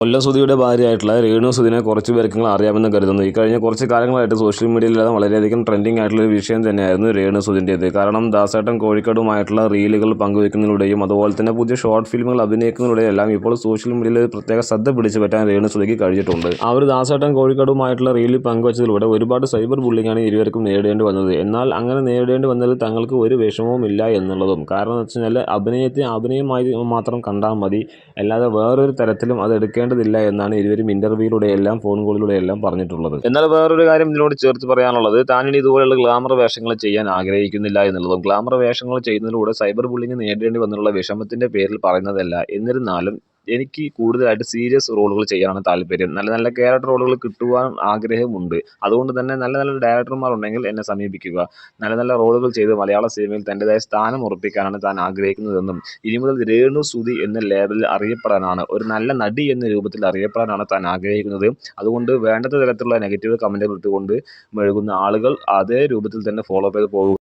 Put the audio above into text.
കൊല്ലം സുധിയുടെ ഭാര്യയായിട്ടുള്ള രേണു സുധിനെ കുറച്ച് പേർക്കെങ്കിലും അറിയാമെന്ന് കരുതുന്നു. ഇക്കഴിഞ്ഞ കുറച്ച് കാലങ്ങളായിട്ട് സോഷ്യൽ മീഡിയയിലെല്ലാം വളരെയധികം ട്രെൻഡിങ് ആയിട്ടുള്ള ഒരു വിഷയം തന്നെയായിരുന്നു രേണു സുധിൻ്റേത്. കാരണം ദാസേട്ടൻ കോഴിക്കോടുമായിട്ടുള്ള റീലുകൾ പങ്കുവെക്കുന്നതിലൂടെയും അതുപോലെ തന്നെ പുതിയ ഷോർട്ട് ഫിലിമുകൾ അഭിനയിക്കുന്നതിലൂടെയും എല്ലാം ഇപ്പോൾ സോഷ്യൽ മീഡിയയിൽ ഒരു പ്രത്യേക ശ്രദ്ധ പിടിച്ചു പറ്റാൻ രേണു സുധിക്ക് കഴിഞ്ഞിട്ടുണ്ട്. ആ ഒരു ദാസേട്ടൻ കോഴിക്കോടുമായിട്ടുള്ള റീലിൽ പങ്കുവച്ചതിലൂടെ ഒരുപാട് സൈബർ ബുള്ളിങ്ങാണ് ഇരുവർക്കും നേരിടേണ്ടി വന്നത്. എന്നാൽ അങ്ങനെ നേരിടേണ്ടി വന്നതിൽ തങ്ങൾക്ക് ഒരു വിഷമവും ഇല്ല എന്നുള്ളതും. കാരണം എന്ന് വെച്ച് കഴിഞ്ഞാൽ അഭിനയമായി മാത്രം കണ്ടാൽ മതി, അല്ലാതെ വേറൊരു തരത്തിലും അത് എടുക്കേണ്ടതില്ല എന്നാണ് ഇരുവരും ഇന്റർവ്യൂയിലൂടെയെല്ലാം ഫോൺ കോളിലൂടെയെല്ലാം പറഞ്ഞിട്ടുള്ളത്. എന്നാൽ വേറൊരു കാര്യം ഇതിനോട് ചേർത്ത് പറയാനുള്ളത്, താനിനി ഇതുപോലെയുള്ള ഗ്ലാമർ വേഷങ്ങൾ ചെയ്യാൻ ആഗ്രഹിക്കുന്നില്ല എന്നുള്ളതും. ഗ്ലാമർ വേഷങ്ങൾ ചെയ്യുന്നതിലൂടെ സൈബർ ബുള്ളിങ് നേരിടേണ്ടി വന്നുള്ള വിഷമത്തിന്റെ പേരിൽ പറയുന്നതല്ല. എന്നിരുന്നാലും എനിക്ക് കൂടുതലായിട്ട് സീരിയസ് റോളുകൾ ചെയ്യാനാണ് താല്പര്യം. നല്ല നല്ല ക്യാരക്ടർ റോളുകൾ കിട്ടുവാൻ ആഗ്രഹമുണ്ട്. അതുകൊണ്ട് തന്നെ നല്ല നല്ല ഡയറക്ടർമാർ ഉണ്ടെങ്കിൽ എന്നെ സമീപിക്കുക. നല്ല നല്ല റോളുകൾ ചെയ്ത് മലയാള സിനിമയിൽ തൻ്റെതായ സ്ഥാനം ഉറപ്പിക്കാനാണ് താൻ ആഗ്രഹിക്കുന്നതെന്നും ഇനി മുതൽ രേണു സുധി എന്ന ലേബലിൽ അറിയപ്പെടാനാണ്, ഒരു നല്ല നടി എന്ന രൂപത്തിൽ അറിയപ്പെടാനാണ് താൻ ആഗ്രഹിക്കുന്നത്. അതുകൊണ്ട് വേണ്ടത്ര തരത്തിലുള്ള നെഗറ്റീവ് കമൻറ്റുകൾ ഇട്ടുകൊണ്ട് മെഴുകുന്ന ആളുകൾ അതേ രൂപത്തിൽ തന്നെ ഫോളോ ചെയ്ത് പോകുക.